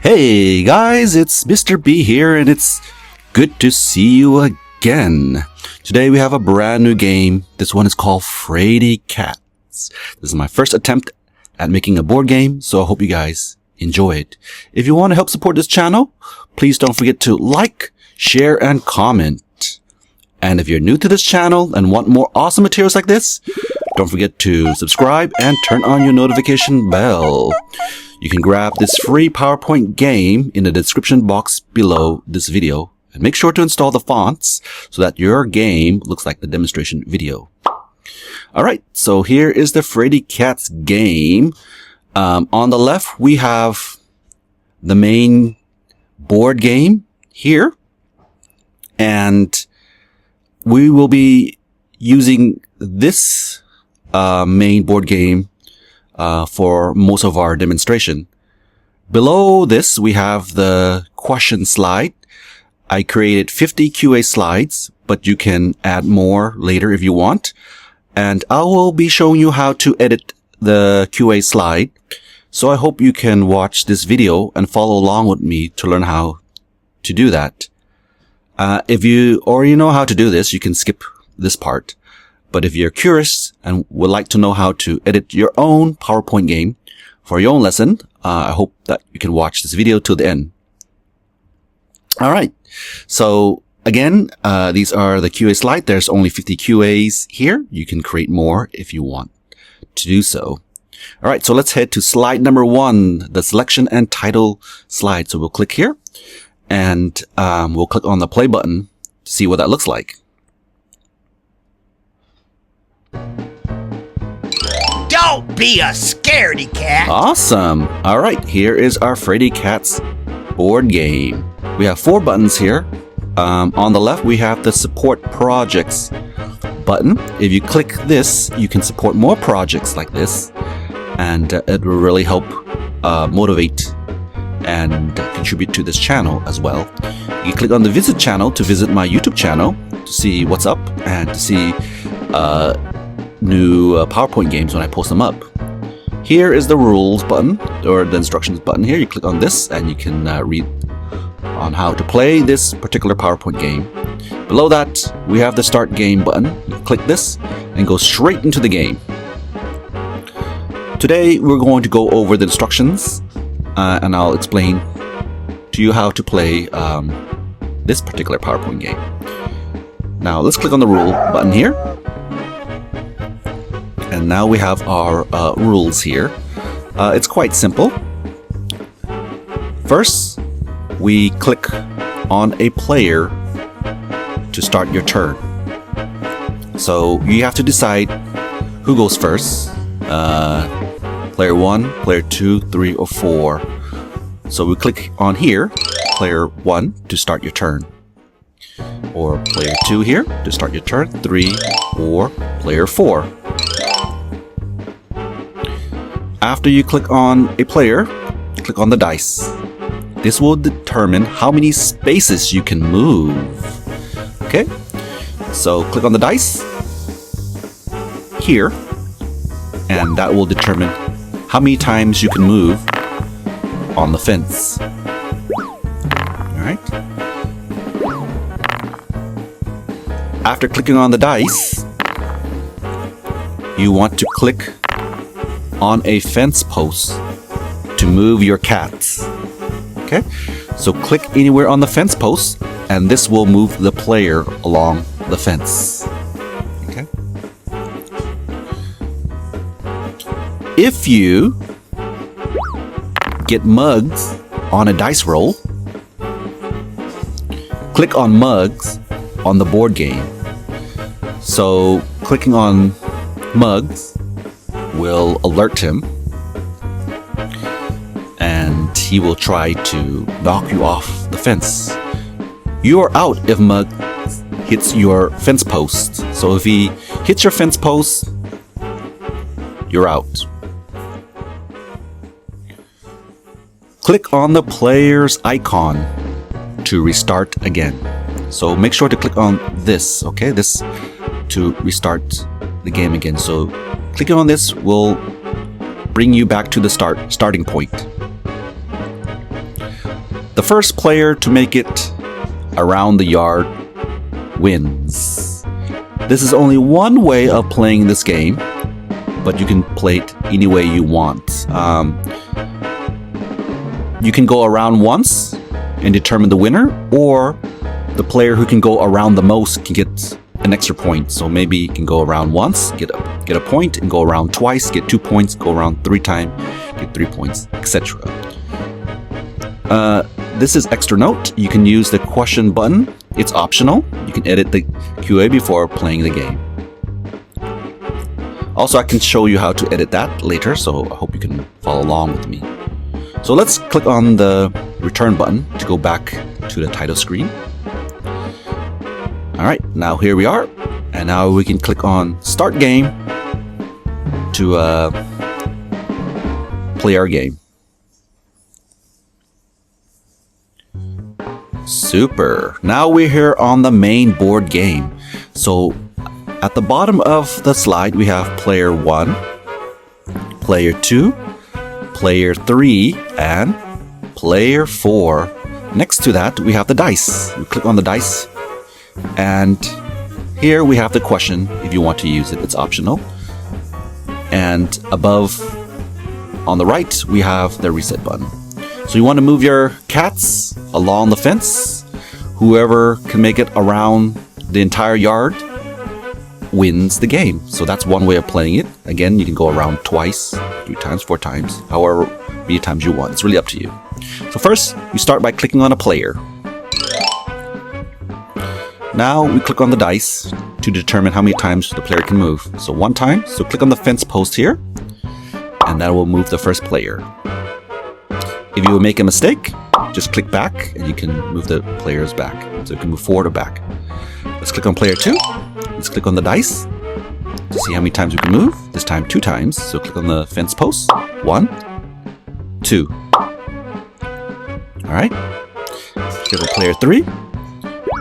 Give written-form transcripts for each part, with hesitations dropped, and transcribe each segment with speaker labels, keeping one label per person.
Speaker 1: Hey guys, it's Mr. B here, and it's good to see you again. Today we have a brand new game. This one is called Fraidy Cats. This is my first attempt at making a board game, so I hope you guys enjoy it. If you want to help support this channel, please don't forget to like, share, and comment. And if you're new to this channel and want more awesome materials like this, don't forget to subscribe and turn on your notification bell. You can grab this free PowerPoint game in the description box below this video. And make sure to install the fonts so that your game looks like the demonstration video. Alright, so here is the Fraidy Cats game. On the left, we have the main board game here. And we will be using this main board game for most of our demonstration. Below this, we have the question slide. I created 50 QA slides, but you can add more later if you want. And I will be showing you how to edit the QA slide. So I hope you can watch this video and follow along with me to learn how to do that. If you already know how to do this, you can skip this part. But if you're curious and would like to know how to edit your own PowerPoint game for your own lesson, I hope that you can watch this video till the end. Alright, so again, these are the QA slide. There's only 50 QAs here. You can create more if you want to do so. Alright, so let's head to slide number 1, the selection and title slide. So we'll click here and we'll click on the play button to see what that looks like.
Speaker 2: Don't be a scaredy cat!
Speaker 1: Awesome! Alright, here is our Fraidy Cats board game. We have 4 buttons here. On the left, we have the support projects button. If you click this, you can support more projects like this. And it will really help motivate and contribute to this channel as well. You click on the visit channel to visit my YouTube channel to see what's up and to see new PowerPoint games when I post them up. Here is the rules button, or the instructions button here. You click on this and you can read on how to play this particular PowerPoint game. Below that, we have the start game button. You click this and go straight into the game. Today, we're going to go over the instructions and I'll explain to you how to play this particular PowerPoint game. Now, let's click on the rule button here. And now we have our rules here. It's quite simple. First, we click on a player to start your turn. So you have to decide who goes first. Player 1, player 2, 3, or 4. So we click on here, player 1 to start your turn. Or player 2 here to start your turn, 3, or player 4. After you click on a player, click on the dice. This will determine how many spaces you can move. Okay, so click on the dice here, and that will determine how many times you can move on the fence. Alright. After clicking on the dice, you want to click on a fence post to move your cats. Okay, so click anywhere on the fence post and this will move the player along the fence. Okay. If you get mugs on a dice roll, click on mugs on the board game. So clicking on mugs will alert him and he will try to knock you off the fence. You are out if Mug hits your fence post. So if he hits your fence post, you're out. Click on the player's icon to restart again. So make sure to click on this, okay? This to restart the game again. So clicking on this will bring you back to the starting point. The first player to make it around the yard wins. This is only one way of playing this game, but you can play it any way you want. You can go around once and determine the winner, or the player who can go around the most can get an extra point. So maybe you can go around once, get a point, and go around twice, get 2 points, go around 3 times, get 3 points, etc. This is extra note. You can use the question button. It's optional. You can edit the QA before playing the game. Also, I can show you how to edit that later, so I hope you can follow along with me. So let's click on the return button to go back to the title screen. Alright, now here we are. And now we can click on Start Game to play our game. Super. Now we're here on the main board game. So at the bottom of the slide we have player 1, player 2, player 3, and player 4. Next to that we have the dice. We click on the dice, and here we have the question. If you want to use it, it's optional. And above on the right we have the reset button. So you want to move your cats along the fence. Whoever can make it around the entire yard wins the game. So that's one way of playing it. Again, you can go around twice, 3 times, 4 times, however many times you want. It's really up to you. So first, you start by clicking on a player. Now we click on the dice to determine how many times the player can move. So 1 time, so click on the fence post here, and that will move the first player. If you make a mistake, just click back and you can move the players back. So you can move forward or back. Let's click on player 2. Let's click on the dice to see how many times we can move. This time 2 times. So click on the fence post. 1, 2. Alright. Click on player 3.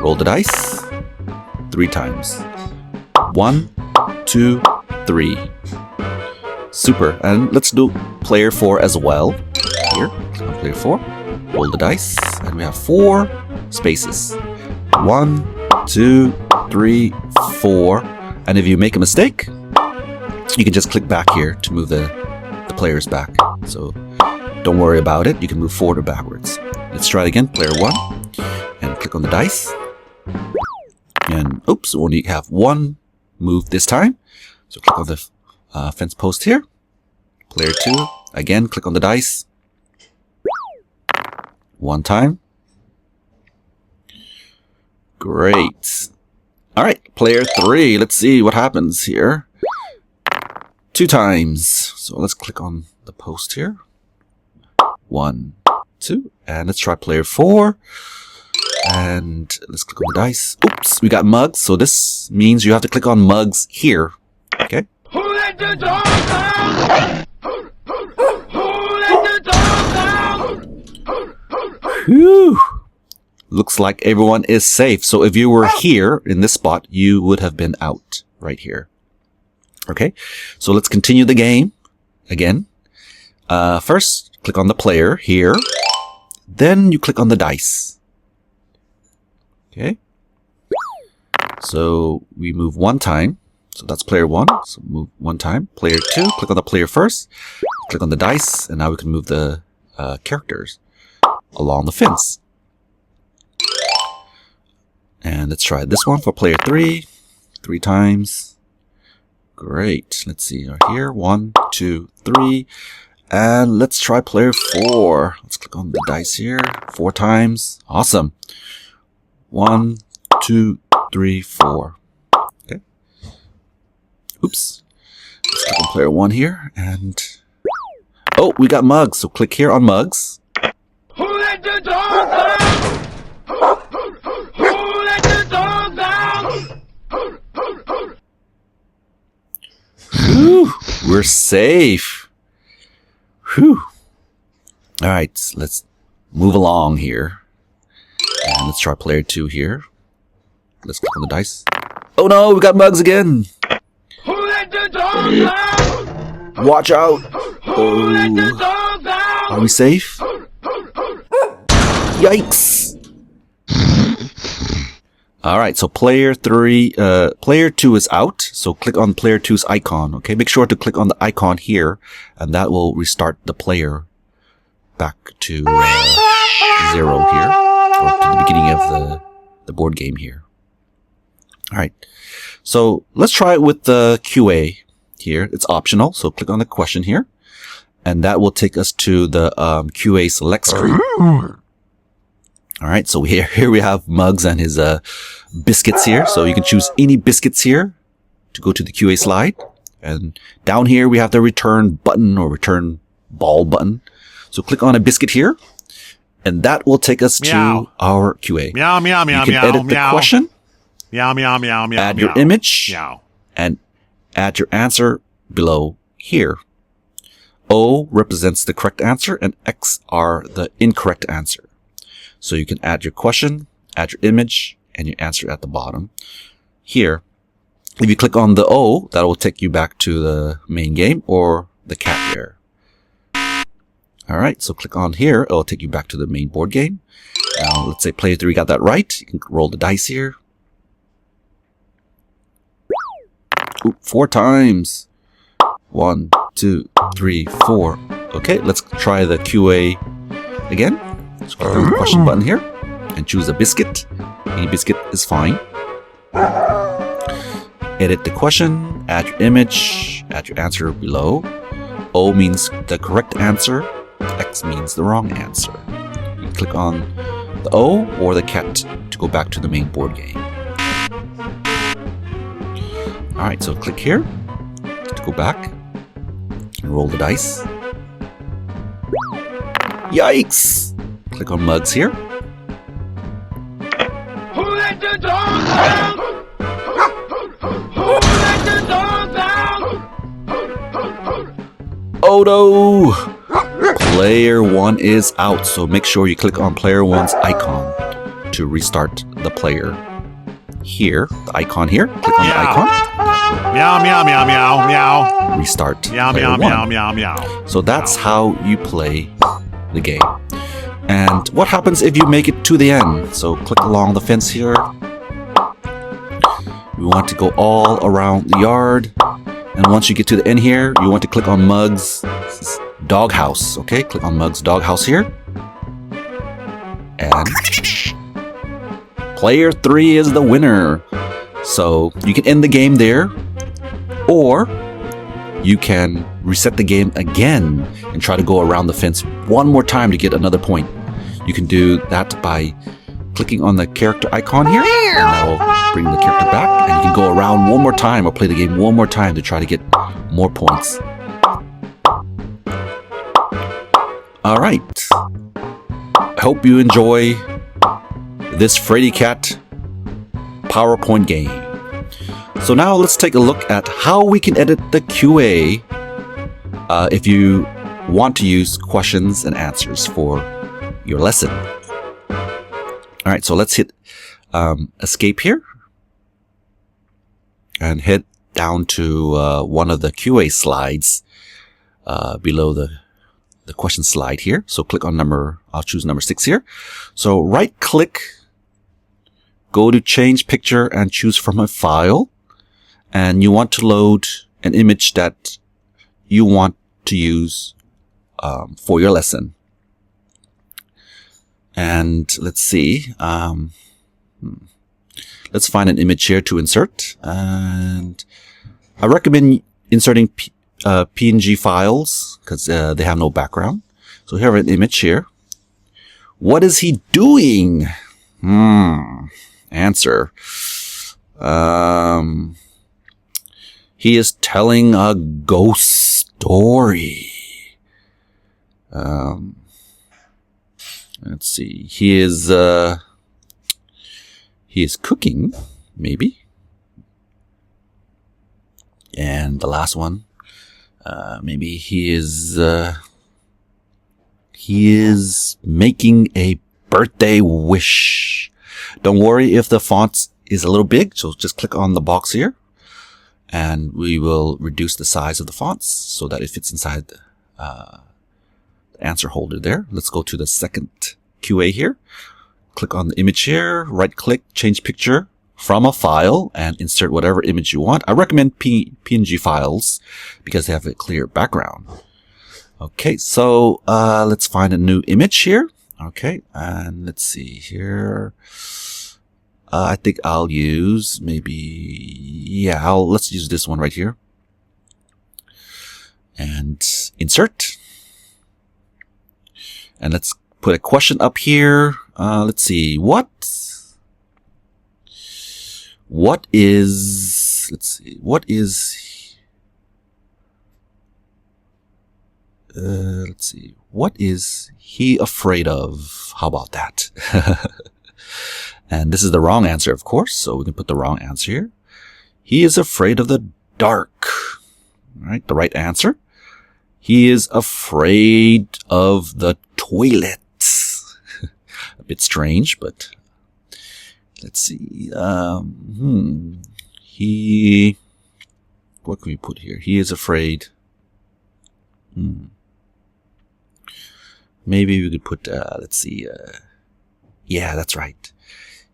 Speaker 1: Roll the dice 3 times. 1, 2, 3. Super. And let's do player 4 as well. Here, click on player 4. Roll the dice, and we have 4 spaces. 1, 2, 3, 4. And if you make a mistake, you can just click back here to move the players back. So don't worry about it. You can move forward or backwards. Let's try it again. Player 1, and click on the dice. And oops, we only have 1 move this time. So click on the fence post here. Player 2, again, click on the dice. 1 time. Great. Alright, player 3. Let's see what happens here. 2 times. So let's click on the post here. 1, 2. And let's try player 4. And let's click on the dice. Oops, we got mugs. So this means you have to click on mugs here. Okay.
Speaker 3: Who let the dog out? Who let the dog out?
Speaker 1: Whew. Looks like everyone is safe. So if you were here in this spot, you would have been out right here. Okay, so let's continue the game again. First, click on the player here. Then you click on the dice. Okay. So we move 1 time. So that's player 1. So move 1 time. Player 2, click on the player first. Click on the dice, and now we can move the characters along the fence. And let's try this one for player 3. 3 times. Great. Let's see right here. 1, 2, 3. And let's try player 4. Let's click on the dice here. 4 times. Awesome. 1, 2, 3, 4. Okay. Oops. Let's click on player 1 here. And oh, we got mugs. So click here on mugs.
Speaker 3: Who let the dog out? Who let the dog out?
Speaker 1: Whew, we're safe. Whew. All right, let's move along here. And let's try player 2 here. Let's click on the dice. Oh no, we got mugs again.
Speaker 3: Who let the dog out?
Speaker 1: Watch out.
Speaker 3: Who let the dog out?
Speaker 1: Are we safe? Yikes! Alright, so player 2 is out, so click on player 2's icon, okay? Make sure to click on the icon here, and that will restart the player back to 0 here, or to the beginning of the board game here. Alright, so let's try it with the QA here. It's optional, so click on the question here, and that will take us to the QA select screen. Alright, so here we have Muggs and his biscuits here. So you can choose any biscuits here to go to the QA slide. And down here we have the return button or return ball button. So click on a biscuit here, and that will take us to our QA.
Speaker 4: Meow, meow, meow,
Speaker 1: you can
Speaker 4: meow,
Speaker 1: edit the
Speaker 4: meow.
Speaker 1: question,
Speaker 4: Meow, meow, meow, meow.
Speaker 1: add
Speaker 4: meow.
Speaker 1: your image,
Speaker 4: Meow.
Speaker 1: and add your answer below here. O represents the correct answer, and X are the incorrect answer. So you can add your question, add your image, and your answer at the bottom. Here, if you click on the O, that will take you back to the main game or the cat there. Alright, so click on here, it will take you back to the main board game. Now, let's say player 3 got that right. You can roll the dice here. Ooh, 4 times. 1, 2, 3, 4. Okay, let's try the QA again. So click on the question button here and choose a biscuit. Any biscuit is fine. Edit the question, add your image, add your answer below. O means the correct answer, X means the wrong answer. You click on the O or the cat to go back to the main board game. Alright, so click here to go back and roll the dice. Yikes! Click on Muggs here.
Speaker 3: Who let the dogs out? Who let the dogs out?
Speaker 1: Oh no! Player 1 is out, so make sure you click on player 1's icon to restart the player. Here, the icon here, click on the icon.
Speaker 4: Meow, meow, meow, meow, meow.
Speaker 1: Restart
Speaker 4: Meow,
Speaker 1: player
Speaker 4: meow,
Speaker 1: 1.
Speaker 4: meow, meow, meow.
Speaker 1: So that's how you play the game. And what happens if you make it to the end? So click along the fence here. We want to go all around the yard. And once you get to the end here, you want to click on Muggs' doghouse. Okay, click on Muggs' doghouse here. And player 3 is the winner. So you can end the game there, or you can reset the game again and try to go around the fence one more time to get another point. You can do that by clicking on the character icon here, and that will bring the character back, and you can go around one more time or play the game one more time to try to get more points. Alright, I hope you enjoy this Fraidy Cat PowerPoint game. So now let's take a look at how we can edit the QA if you want to use questions and answers for your lesson. Alright, so let's hit escape here and head down to one of the QA slides below the question slide here. So click on I'll choose number 6 here. So right click, go to change picture and choose from a file. And you want to load an image that you want to use for your lesson. And let's see. Let's find an image here to insert. And I recommend inserting PNG files because they have no background. So here I have an image here. What is he doing? Answer. He is telling a ghost story. Let's see. He is cooking, maybe. And the last one, maybe he is making a birthday wish. Don't worry if the font is a little big, so just click on the box here. And we will reduce the size of the fonts so that it fits inside the answer holder there. Let's go to the second QA here. Click on the image here, right click, change picture from a file, and insert whatever image you want. I recommend PNG files because they have a clear background. Okay, so let's find a new image here. Okay, and let's see here. I think I'll use let's use this one right here. And insert. And let's put a question up here. Let's see, what is he afraid of? How about that? And this is the wrong answer, of course, so we can put the wrong answer here. He is afraid of the dark. All right, the right answer. He is afraid of the toilet. A bit strange, but let's see. What can we put here? He is afraid. Maybe we could put, let's see. Yeah, that's right.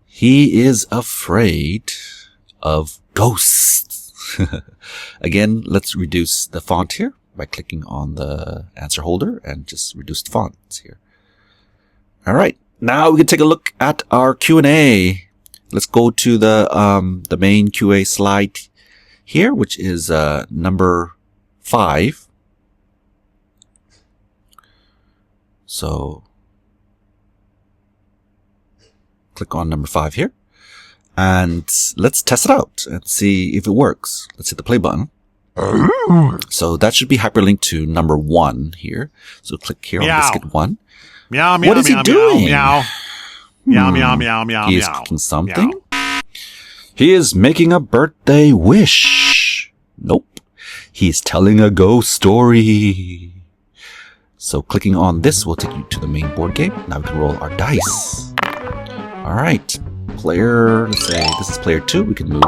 Speaker 1: He is afraid of ghosts. Again, let's reduce the font here by clicking on the answer holder and just reduce the fonts here. All right, now we can take a look at our Q&A. Let's go to the main QA slide here, which is number 5. So click on number 5 here, and let's test it out and see if it works. Let's hit the play button. So that should be hyperlinked to number 1 here. So click here on biscuit 1.
Speaker 4: Meow, meow,
Speaker 1: What is he doing?
Speaker 4: Meow. Meow, meow, meow, meow,
Speaker 1: He is
Speaker 4: meow.
Speaker 1: cooking something. He is making a birthday wish. Nope. He's telling a ghost story. So clicking on this will take you to the main board game. Now we can roll our dice. All right, player, let's say this is player 2. We can move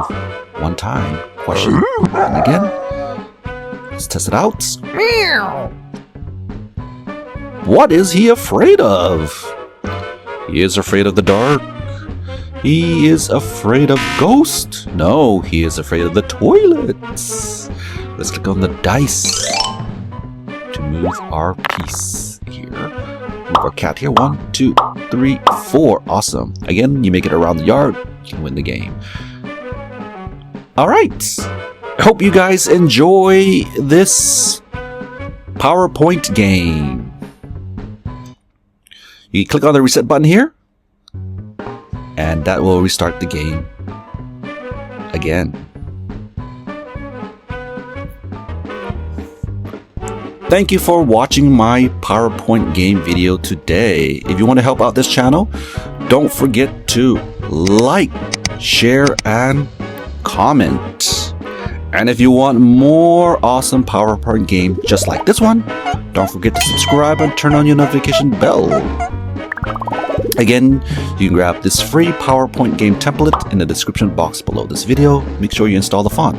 Speaker 1: 1 time. Question. And again. Let's test it out. What is he afraid of? He is afraid of the dark. He is afraid of ghosts. No, he is afraid of the toilets. Let's click on the dice to move our piece here. Move our cat here. 1, 2, 3, 4. Awesome. Again, you make it around the yard, you can win the game. All right. I hope you guys enjoy this PowerPoint game. You click on the reset button here, and that will restart the game again. Thank you for watching my PowerPoint game video today. If you want to help out this channel, don't forget to like, share, and comment. And if you want more awesome PowerPoint game just like this one, don't forget to subscribe and turn on your notification bell. Again, you can grab this free PowerPoint game template in the description box below this video. Make sure you install the font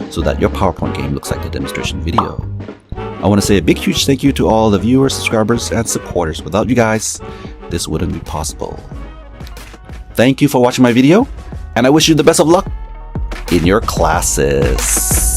Speaker 1: so that your PowerPoint game looks like the demonstration video. I want to say a big huge thank you to all the viewers, subscribers, and supporters. Without you guys, this wouldn't be possible. Thank you for watching my video, and I wish you the best of luck in your classes.